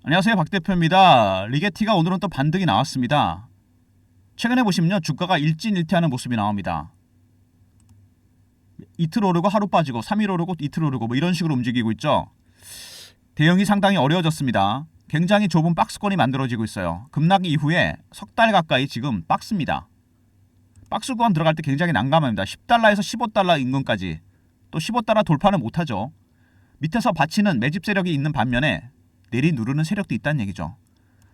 안녕하세요, 박 대표입니다. 리게티가 오늘은 또 반등이 나왔습니다. 최근에 보시면요, 주가가 일진일퇴하는 모습이 나옵니다. 이틀 오르고 하루 빠지고 3일 오르고 이틀 오르고 뭐 이런 식으로 움직이고 있죠. 대응이 상당히 어려워졌습니다. 굉장히 좁은 박스권이 만들어지고 있어요. 급락 이후에 석 달 가까이 지금 박스입니다. 박스 구간 들어갈 때 굉장히 난감합니다. 10달러에서 15달러 인근까지, 또 15달러 돌파는 못하죠. 밑에서 받치는 매집 세력이 있는 반면에 내리누르는 세력도 있다는 얘기죠.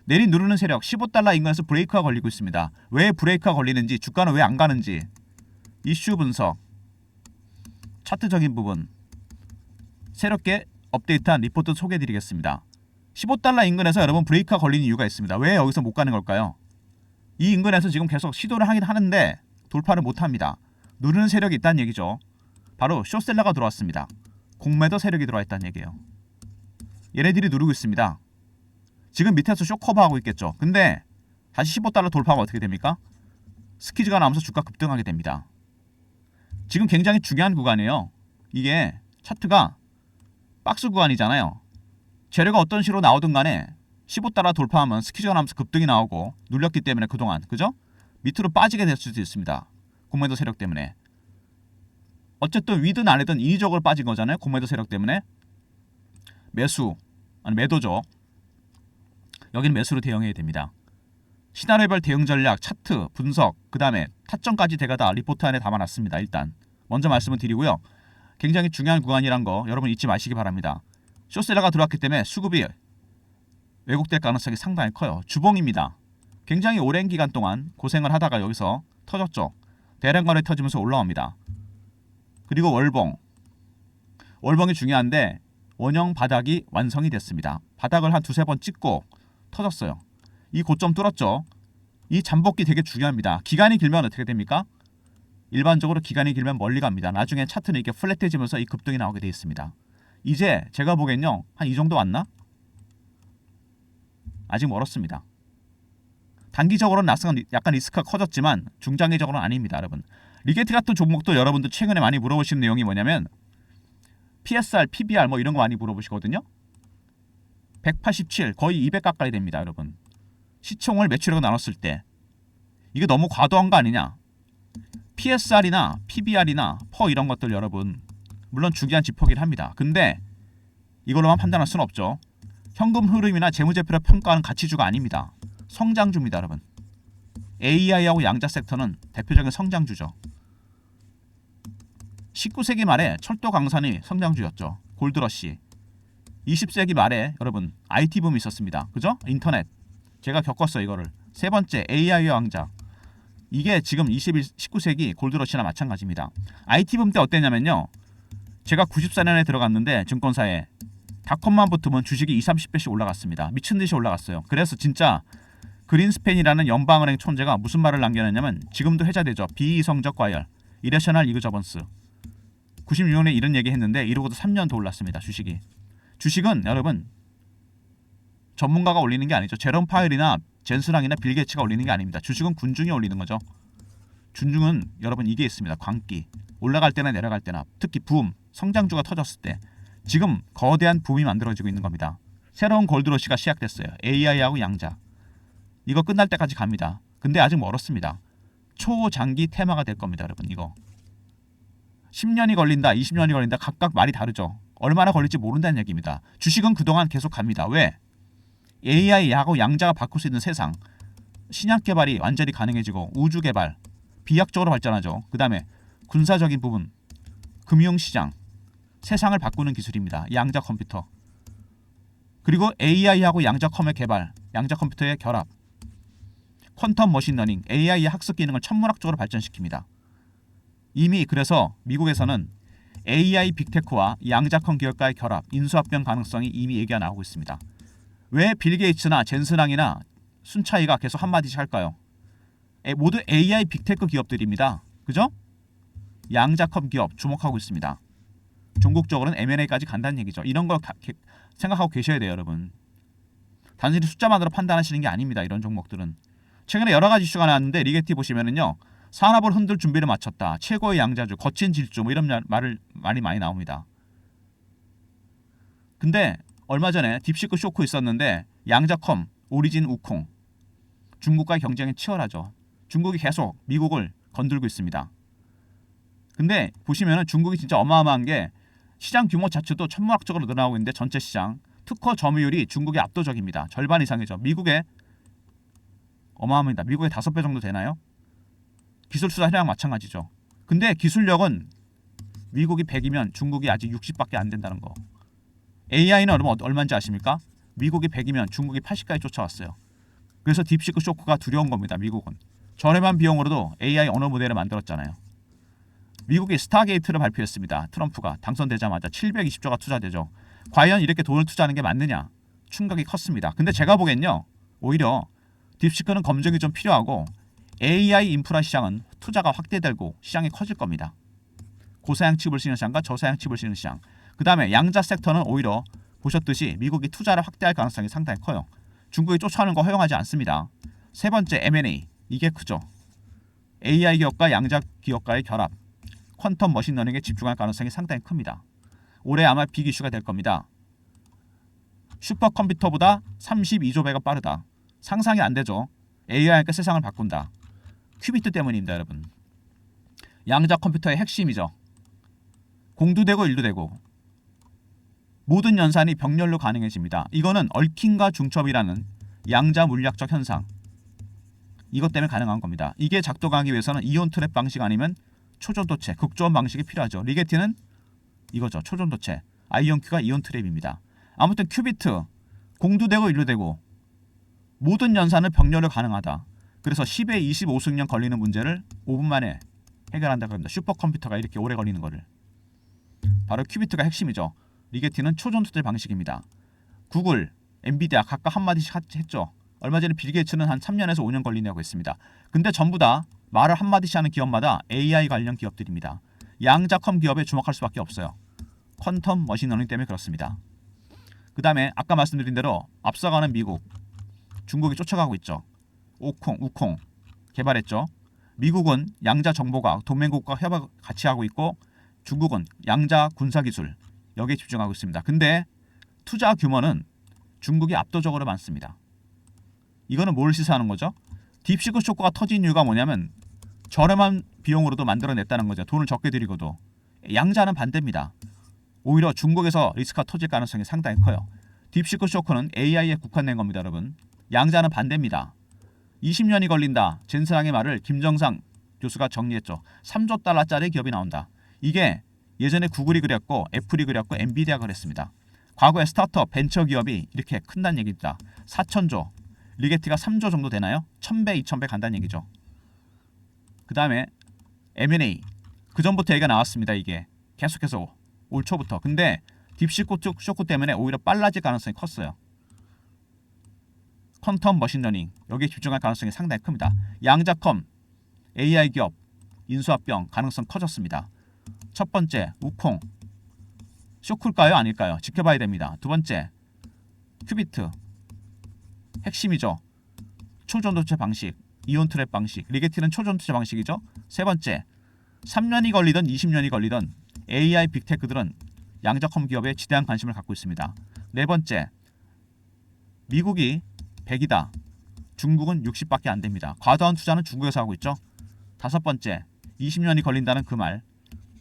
내리누르는 세력 15달러 인근에서 브레이크가 걸리고 있습니다. 왜 브레이크가 걸리는지, 주가는 왜 안 가는지, 이슈 분석, 차트적인 부분 새롭게 업데이트한 리포트 소개해드리겠습니다. 15달러 인근에서 여러분 브레이크가 걸리는 이유가 있습니다. 왜 여기서 못 가는 걸까요? 이 인근에서 지금 계속 시도를 하긴 하는데 돌파를 못합니다. 누르는 세력이 있다는 얘기죠. 바로 숏셀러가 들어왔습니다. 공매도 세력이 들어와 있다는 얘기예요. 얘네들이 누르고 있습니다. 지금 밑에서 쇼커버하고 있겠죠. 근데 다시 15달러 돌파하면 어떻게 됩니까? 스키즈가 나오면서 주가 급등하게 됩니다. 지금 굉장히 중요한 구간이에요. 이게 차트가 박스 구간이잖아요. 재료가 어떤 식으로 나오든 간에 15달러 돌파하면 스키즈가 나오면서 급등이 나오고 눌렸기 때문에 그동안, 그죠? 밑으로 빠지게 될 수도 있습니다. 공매도 세력 때문에. 어쨌든 위든 아래든 인위적으로 빠진 거잖아요. 공매도 세력 때문에. 매수, 아니 매도죠. 여기는 매수로 대응해야 됩니다. 시나리오별 대응 전략, 차트, 분석, 그 다음에 타점까지 제가 리포트 안에 담아놨습니다. 일단 먼저 말씀을 드리고요. 굉장히 중요한 구간이란 거 여러분 잊지 마시기 바랍니다. 숏셀러가 들어왔기 때문에 수급이 왜곡될 가능성이 상당히 커요. 주봉입니다. 굉장히 오랜 기간 동안 고생을 하다가 여기서 터졌죠. 대량거래 터지면서 올라옵니다. 그리고 월봉이 중요한데 원형 바닥이 완성이 됐습니다. 바닥을 한 두세 번 찍고 터졌어요. 이 고점 뚫었죠. 이 잠복기 되게 중요합니다. 기간이 길면 어떻게 됩니까? 일반적으로 기간이 길면 멀리 갑니다. 나중에 차트는 이렇게 플랫해지면서 이 급등이 나오게 되어 있습니다. 이제 제가 보기엔요, 한 이 정도 왔나? 아직 멀었습니다. 단기적으로는 나스가 약간 리스크가 커졌지만 중장기적으로는 아닙니다. 여러분, 리게티 같은 종목도 여러분들 최근에 많이 물어보시는 내용이 뭐냐면 PSR, PBR 뭐 이런 거 많이 물어보시거든요. 187, 거의 200 가까이 됩니다. 여러분, 시총을 매출액으로 나눴을 때 이게 너무 과도한 거 아니냐. PSR이나 PBR이나 퍼 이런 것들 여러분 물론 중요한 지표긴 합니다. 근데 이걸로만 판단할 수는 없죠. 현금 흐름이나 재무제표를 평가하는 가치주가 아닙니다. 성장주입니다. 여러분, AI하고 양자 섹터는 대표적인 성장주죠. 19세기 말에 철도 강산이 성장주였죠. 골드러시. 20세기 말에 여러분 IT 붐이 있었습니다. 그죠? 인터넷. 제가 겪었어요. 이거를. 세 번째 AI와 왕자. 이게 지금 19세기 골드러시나 마찬가지입니다. IT 붐 때 어땠냐면요, 제가 94년에 들어갔는데 증권사에 닷컴만 붙으면 주식이 20, 30배씩 올라갔습니다. 미친듯이 올라갔어요. 그래서 진짜 그린스팬이라는 연방은행 촌재가 무슨 말을 남겨놨냐면, 지금도 회자되죠. 비이성적 과열, 이래셔널 이그저번스. 96년에 이런 얘기 했는데 이러고도 3년 더 올랐습니다. 주식은 여러분 전문가가 올리는 게 아니죠. 제롬 파웰이나 젠스랑이나 빌 게이츠가 올리는 게 아닙니다. 주식은 군중이 올리는 거죠. 군중은 여러분 이게 있습니다. 광기. 올라갈 때나 내려갈 때나, 특히 붐, 성장주가 터졌을 때 지금 거대한 붐이 만들어지고 있는 겁니다. 새로운 골드러시가 시작됐어요. AI하고 양자. 이거 끝날 때까지 갑니다. 근데 아직 멀었습니다. 초장기 테마가 될 겁니다. 여러분, 이거 10년이 걸린다, 20년이 걸린다, 각각 말이 다르죠. 얼마나 걸릴지 모른다는 얘기입니다. 주식은 그동안 계속 갑니다. 왜? AI하고 양자가 바꿀 수 있는 세상, 신약 개발이 완전히 가능해지고 우주 개발, 비약적으로 발전하죠. 그 다음에 군사적인 부분, 금융시장, 세상을 바꾸는 기술입니다. 양자 컴퓨터. 그리고 AI하고 양자컴의 개발, 양자 컴퓨터의 결합, 퀀텀 머신러닝, AI의 학습 기능을 천문학적으로 발전시킵니다. 이미 그래서 미국에서는 AI 빅테크와 양자컴 기업과의 결합, 인수합병 가능성이 이미 얘기가 나오고 있습니다. 왜 빌 게이츠나 젠스랑이나 순차이가 계속 한마디씩 할까요? 모두 AI 빅테크 기업들입니다. 그죠? 양자컴 기업 주목하고 있습니다. 종국적으로는 M&A까지 간다는 얘기죠. 이런 걸 생각하고 계셔야 돼요. 여러분, 단순히 숫자만으로 판단하시는 게 아닙니다. 이런 종목들은. 최근에 여러 가지 이슈가 나왔는데 리게티 보시면은요, 산업을 흔들 준비를 마쳤다, 최고의 양자주, 거친 질주, 뭐 이런 말이 많이 나옵니다. 근데 얼마 전에 딥시크 쇼크 있었는데 양자컴, 오리진, 우콩 중국과의 경쟁이 치열하죠. 중국이 계속 미국을 건들고 있습니다. 근데 보시면은 중국이 진짜 어마어마한 게 시장 규모 자체도 천문학적으로 늘어나고 있는데 전체 시장 특허 점유율이 중국이 압도적입니다. 절반 이상이죠. 미국의 어마어마합니다. 미국의 5배 정도 되나요? 기술 투자량 마찬가지죠. 근데 기술력은 미국이 100이면 중국이 아직 60밖에 안 된다는 거. AI는 여러분 얼마인지 아십니까? 미국이 100이면 중국이 80까지 쫓아왔어요. 그래서 딥시크 쇼크가 두려운 겁니다. 미국은. 저렴한 비용으로도 AI 언어 모델을 만들었잖아요. 미국이 스타게이트를 발표했습니다. 트럼프가 당선되자마자 720조가 투자되죠. 과연 이렇게 돈을 투자하는 게 맞느냐? 충격이 컸습니다. 근데 제가 보기엔요. 오히려 딥시크는 검증이 좀 필요하고 AI 인프라 시장은 투자가 확대되고 시장이 커질 겁니다. 고사양 칩을 쓰는 시장과 저사양 칩을 쓰는 시장. 그 다음에 양자 섹터는 오히려 보셨듯이 미국이 투자를 확대할 가능성이 상당히 커요. 중국이 쫓아오는 거 허용하지 않습니다. 세 번째 M&A. 이게 크죠. AI 기업과 양자 기업과의 결합. 퀀텀 머신러닝에 집중할 가능성이 상당히 큽니다. 올해 아마 빅 이슈가 될 겁니다. 슈퍼컴퓨터보다 32조 배가 빠르다. 상상이 안 되죠. AI가 세상을 바꾼다. 큐비트 때문입니다, 여러분. 양자 컴퓨터의 핵심이죠. 공도 되고 일도 되고 모든 연산이 병렬로 가능해집니다. 이거는 얽힘과 중첩이라는 양자 물리학적 현상. 이것 때문에 가능한 겁니다. 이게 작동하기 위해서는 이온 트랩 방식 아니면 초전도체, 극저온 방식이 필요하죠. 리게티는 이거죠. 초전도체. 아이온큐가 이온 트랩입니다. 아무튼 큐비트, 공도 되고 일도 되고 모든 연산은 병렬로 가능하다. 그래서 10에 25승령 걸리는 문제를 5분 만에 해결한다고 합니다. 슈퍼컴퓨터가 이렇게 오래 걸리는 거를. 바로 큐비트가 핵심이죠. 리게티는 초전도체 방식입니다. 구글, 엔비디아 각각 한마디씩 했죠. 얼마 전에 빌 게이츠는 한 3년에서 5년 걸린다고 했습니다. 근데 전부 다 말을 한마디씩 하는 기업마다 AI 관련 기업들입니다. 양자컴 기업에 주목할 수밖에 없어요. 퀀텀 머신러닝 때문에 그렇습니다. 그 다음에 아까 말씀드린 대로 앞서가는 미국, 중국이 쫓아가고 있죠. 오콩, 우콩 개발했죠. 미국은 양자 정보과학, 동맹국과 협약 같이 하고 있고 중국은 양자 군사기술 여기에 집중하고 있습니다. 근데 투자 규모는 중국이 압도적으로 많습니다. 이거는 뭘 시사하는 거죠? 딥시크 쇼크가 터진 이유가 뭐냐면 저렴한 비용으로도 만들어냈다는 거죠. 돈을 적게 들이고도. 양자는 반대입니다. 오히려 중국에서 리스크가 터질 가능성이 상당히 커요. 딥시크 쇼크는 AI에 국한된 겁니다, 여러분. 양자는 반대입니다. 20년이 걸린다. 젠슨항의 말을 김정상 교수가 정리했죠. 3조 달러짜리 기업이 나온다. 이게 예전에 구글이 그랬고 애플이 그랬고 엔비디아가 그랬습니다. 과거에 스타트업 벤처 기업이 이렇게 큰다는 얘기입니다. 4천조. 리게티가 3조 정도 되나요? 1000배, 2000배 간다는 얘기죠. 그 다음에 M&A. 그 전부터 얘기가 나왔습니다. 이게 계속해서 올 초부터. 근데 딥시크 쇼크 때문에 오히려 빨라질 가능성이 컸어요. 퀀텀 머신러닝. 여기에 집중할 가능성이 상당히 큽니다. 양자컴, AI 기업, 인수합병 가능성 커졌습니다. 첫 번째, 우콩. 쇼크일까요? 아닐까요? 지켜봐야 됩니다. 두 번째, 큐비트. 핵심이죠. 초전도체 방식, 이온 트랩 방식. 리게티는 초전도체 방식이죠. 세 번째, 3년이 걸리든 20년이 걸리든 AI 빅테크들은 양자컴 기업에 지대한 관심을 갖고 있습니다. 네 번째, 미국이 100이다. 중국은 60밖에 안 됩니다. 과도한 투자는 중국에서 하고 있죠. 다섯 번째, 20년이 걸린다는 그 말.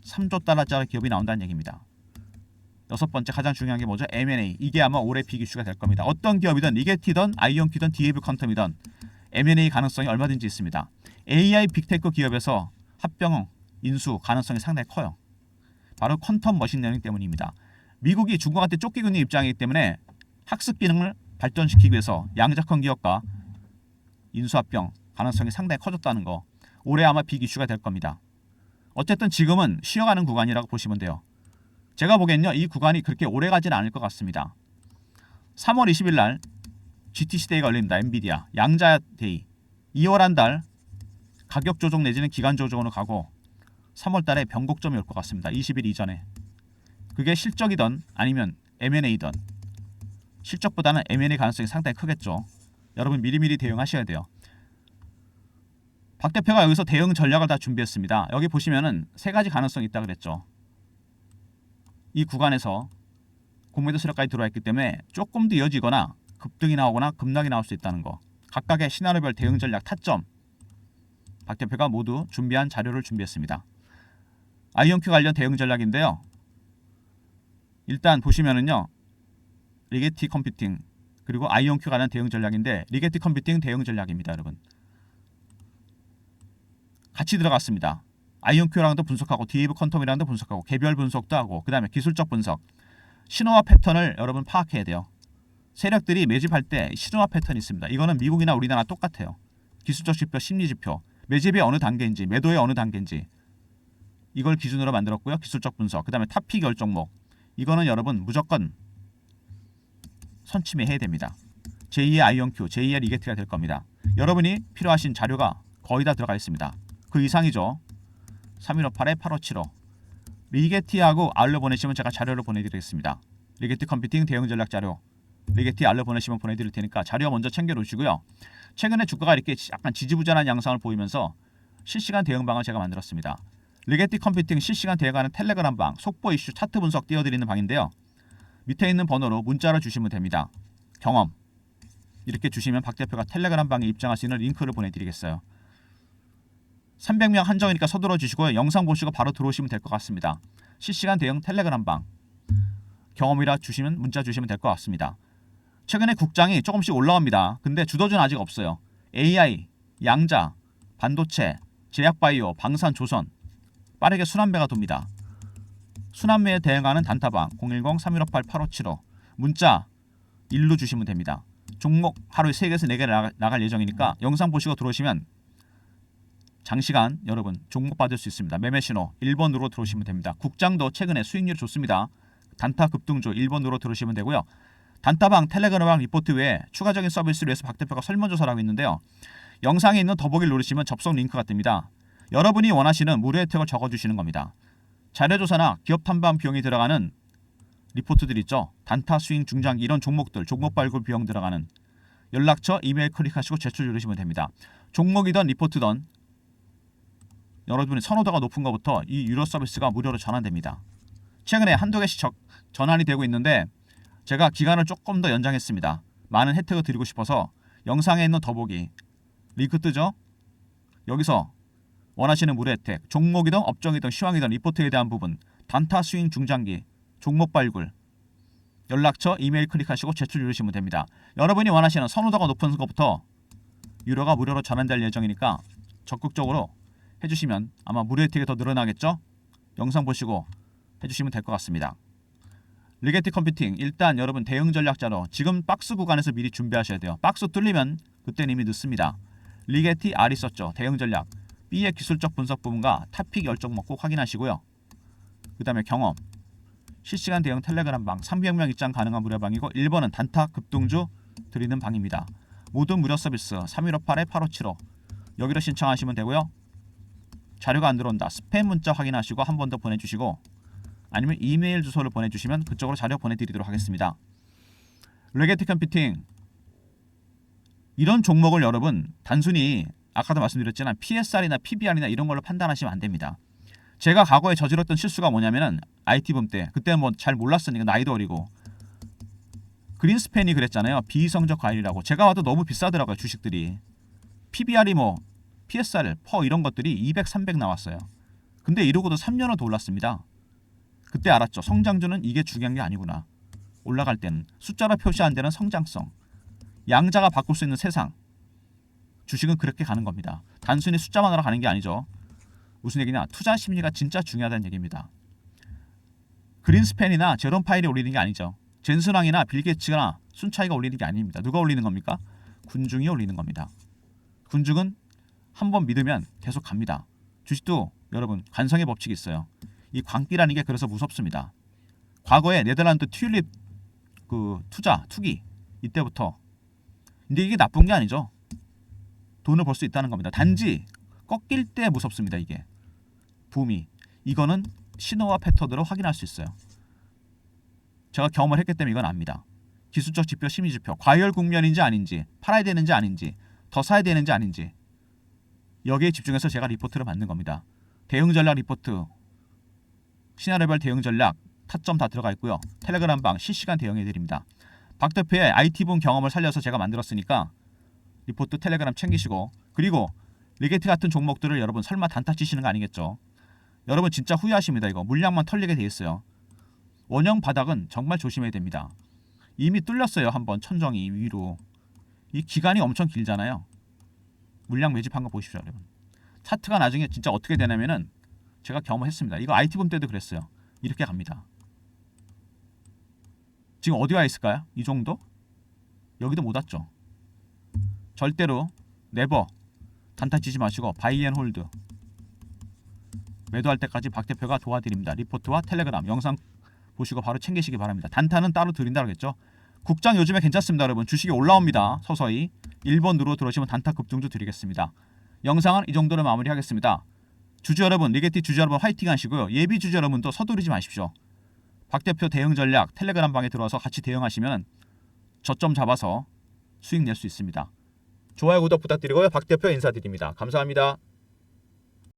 3조 달러짜리 기업이 나온다는 얘기입니다. 여섯 번째 가장 중요한 게 뭐죠? M&A. 이게 아마 올해 빅 이슈가 될 겁니다. 어떤 기업이든 리게티든 아이온큐든 DAV 퀀텀이든 M&A 가능성이 얼마든지 있습니다. AI 빅테크 기업에서 합병, 인수 가능성이 상당히 커요. 바로 퀀텀 머신러닝 때문입니다. 미국이 중국한테 쫓기고 있는 입장이기 때문에 학습 기능을 발전시키기 위해서 양자컴 기업과 인수합병 가능성이 상당히 커졌다는 거. 올해 아마 빅 이슈가 될 겁니다. 어쨌든 지금은 쉬어가는 구간이라고 보시면 돼요. 제가 보기엔요. 이 구간이 그렇게 오래 가지는 않을 것 같습니다. 3월 20일 날 GTC 데이가 열립니다. 엔비디아 양자 데이. 2월 한 달 가격 조정 내지는 기간 조정으로 가고 3월 달에 변곡점이 올 것 같습니다. 20일 이전에. 그게 실적이든 아니면 M&A든 실적보다는 M&A 가능성이 상당히 크겠죠. 여러분 미리미리 대응하셔야 돼요. 박 대표가 여기서 대응 전략을 다 준비했습니다. 여기 보시면은 세 가지 가능성이 있다 그랬죠. 이 구간에서 공매도 세력까지 들어와 있기 때문에 조금 더 이어지거나 급등이 나오거나 급락이 나올 수 있다는 거. 각각의 시나리오별 대응 전략 타점 박 대표가 모두 준비한 자료를 준비했습니다. 아이온큐 관련 대응 전략인데요. 일단 보시면은요. 리게티 컴퓨팅 그리고 아이온큐 관련 대응 전략인데 리게티 컴퓨팅 대응 전략입니다. 여러분. 같이 들어갔습니다. 아이온큐랑도 분석하고 디에이브 퀀텀이랑도 분석하고 개별 분석도 하고 그 다음에 기술적 분석 신호와 패턴을 여러분 파악해야 돼요. 세력들이 매집할 때 신호와 패턴이 있습니다. 이거는 미국이나 우리나라 똑같아요. 기술적 지표, 심리 지표 매집의 어느 단계인지 매도의 어느 단계인지 이걸 기준으로 만들었고요. 기술적 분석 그 다음에 탑픽 열종목 이거는 여러분 무조건 선침해야 됩니다. 제2의 아이온큐, 제2의 리게티가 될 겁니다. 여러분이 필요하신 자료가 거의 다 들어가 있습니다. 그 이상이죠. 3158-8575 리게티하고 알로 보내시면 제가 자료를 보내드리겠습니다. 리게티 컴퓨팅 대응 전략 자료 리게티 알로 보내시면 보내드릴 테니까 자료 먼저 챙겨 놓으시고요. 최근에 주가가 이렇게 약간 지지부진한 양상을 보이면서 실시간 대응방을 제가 만들었습니다. 리게티 컴퓨팅 실시간 대응하는 텔레그램 방 속보 이슈 차트 분석 띄워드리는 방인데요. 밑에 있는 번호로 문자로 주시면 됩니다. 경험 이렇게 주시면 박 대표가 텔레그램 방에 입장할 수 있는 링크를 보내드리겠어요. 300명 한정이니까 서둘러 주시고요. 영상 보시고 바로 들어오시면 될 것 같습니다. 실시간 대응 텔레그램 방 경험이라 주시면 문자 주시면 될 것 같습니다. 최근에 국장이 조금씩 올라옵니다. 근데 주도주는 아직 없어요. AI, 양자, 반도체, 제약바이오, 방산, 조선 빠르게 순환매가 돕니다. 순환매에 대응하는 단타방 010-3158-8575 문자 일로 주시면 됩니다. 종목 하루에 3개에서 4개 나갈 예정이니까 영상 보시고 들어오시면 장시간 여러분 종목 받을 수 있습니다. 매매 신호 1번으로 들어오시면 됩니다. 국장도 최근에 수익률이 좋습니다. 단타 급등주 1번으로 들어오시면 되고요. 단타방 텔레그램방 리포트 외에 추가적인 서비스를 위해서 박 대표가 설문조사를 하고 있는데요. 영상에 있는 더보기를 누르시면 접속 링크가 뜹니다. 여러분이 원하시는 무료 혜택을 적어주시는 겁니다. 자료조사나 기업 탐방 비용이 들어가는 리포트들 있죠. 단타 스윙 중장기 이런 종목들 종목 발굴 비용 들어가는 연락처 이메일 클릭하시고 제출 누르시면 됩니다. 종목이든 리포트든 여러분의 선호도가 높은 것부터 이 유료 서비스가 무료로 전환됩니다. 최근에 한두 개씩 전환이 되고 있는데 제가 기간을 조금 더 연장했습니다. 많은 혜택을 드리고 싶어서 영상에 있는 더보기 링크 뜨죠? 여기서 원하시는 무료 혜택 종목이든 업종이든 시황이든 리포트에 대한 부분 단타 스윙 중장기 종목 발굴 연락처 이메일 클릭하시고 제출 누르시면 됩니다. 여러분이 원하시는 선호도가 높은 것부터 유료가 무료로 전환될 예정이니까 적극적으로 해주시면 아마 무료 혜택이 더 늘어나겠죠? 영상 보시고 해주시면 될 것 같습니다. 리게티 컴퓨팅 일단 여러분 대응 전략 자료 지금 박스 구간에서 미리 준비하셔야 돼요. 박스 뚫리면 그때는 이미 늦습니다. 리게티 R이 썼죠. 대응 전략 B의 기술적 분석 부분과 탑픽 열정목 꼭 확인하시고요. 그 다음에 경험 실시간 대응 텔레그램 방 300명 입장 가능한 무료 방이고 1번은 단타 급등주 드리는 방입니다. 모든 무료 서비스 3158-8575 여기로 신청하시면 되고요. 자료가 안 들어온다. 스팸 문자 확인하시고 한 번 더 보내주시고 아니면 이메일 주소를 보내주시면 그쪽으로 자료 보내드리도록 하겠습니다. 리게티 컴퓨팅 이런 종목을 여러분 단순히 아까도 말씀드렸지만 PSR이나 PBR이나 이런 걸로 판단하시면 안 됩니다. 제가 과거에 저질렀던 실수가 뭐냐면은 IT붐 때 그때는 뭐 잘 몰랐으니까 나이도 어리고 그린스팬이 그랬잖아요. 비이성적 과열이라고. 제가 와도 너무 비싸더라고요. 주식들이. PBR이 뭐 PSR, 퍼 이런 것들이 200, 300 나왔어요. 근데 이러고도 3년을 더 올랐습니다. 그때 알았죠. 성장주는 이게 중요한 게 아니구나. 올라갈 때는 숫자로 표시 안 되는 성장성. 양자가 바꿀 수 있는 세상. 주식은 그렇게 가는 겁니다. 단순히 숫자만으로 가는 게 아니죠. 무슨 얘기냐? 투자 심리가 진짜 중요하다는 얘기입니다. 그린스팬이나 제롬 파일이 올리는 게 아니죠. 젠슨왕이나 빌게이츠나 순차이가 올리는 게 아닙니다. 누가 올리는 겁니까? 군중이 올리는 겁니다. 군중은 한번 믿으면 계속 갑니다. 주식도 여러분 관성의 법칙이 있어요. 이 광기라는 게 그래서 무섭습니다. 과거에 네덜란드 튤립 그 투기 이때부터 근데 이게 나쁜 게 아니죠. 돈을 벌 수 있다는 겁니다. 단지 꺾일 때 무섭습니다. 이게 붐이 이거는 신호와 패턴으로 확인할 수 있어요. 제가 경험을 했기 때문에 이건 압니다. 기술적 지표, 심리 지표, 과열 국면인지 아닌지, 팔아야 되는지 아닌지, 더 사야 되는지 아닌지 여기에 집중해서 제가 리포트를 만든 겁니다. 대응 전략 리포트, 시나리오별 대응 전략, 타점 다 들어가 있고요. 텔레그램 방 실시간 대응해 드립니다. 박 대표의 IT분 경험을 살려서 제가 만들었으니까 리포트 텔레그램 챙기시고, 그리고 리게트 같은 종목들을 여러분 설마 단타 치시는 거 아니겠죠? 여러분 진짜 후회하십니다. 이거 물량만 털리게 돼 있어요. 원형 바닥은 정말 조심해야 됩니다. 이미 뚫렸어요. 한번 천정이 위로. 이 기간이 엄청 길잖아요. 물량 매집한 거 보십시오, 여러분. 차트가 나중에 진짜 어떻게 되냐면은 제가 경험했습니다. 이거 IT분 때도 그랬어요. 이렇게 갑니다. 지금 어디 와 있을까요? 이 정도? 여기도 못 왔죠. 절대로 네버 단타 치지 마시고 바이 앤 홀드. 매도할 때까지 박 대표가 도와드립니다. 리포트와 텔레그램 영상 보시고 바로 챙기시기 바랍니다. 단타는 따로 드린다고 했죠. 국장 요즘에 괜찮습니다. 여러분 주식이 올라옵니다. 서서히 1번 누르고 들어오시면 단타 급등도 드리겠습니다. 영상은 이 정도로 마무리하겠습니다. 주주 여러분, 리게티 주주 여러분 화이팅 하시고요. 예비 주주 여러분도 서두르지 마십시오. 박 대표 대응 전략 텔레그램 방에 들어와서 같이 대응하시면 저점 잡아서 수익 낼 수 있습니다. 좋아요 구독 부탁드리고요. 박 대표 인사드립니다. 감사합니다.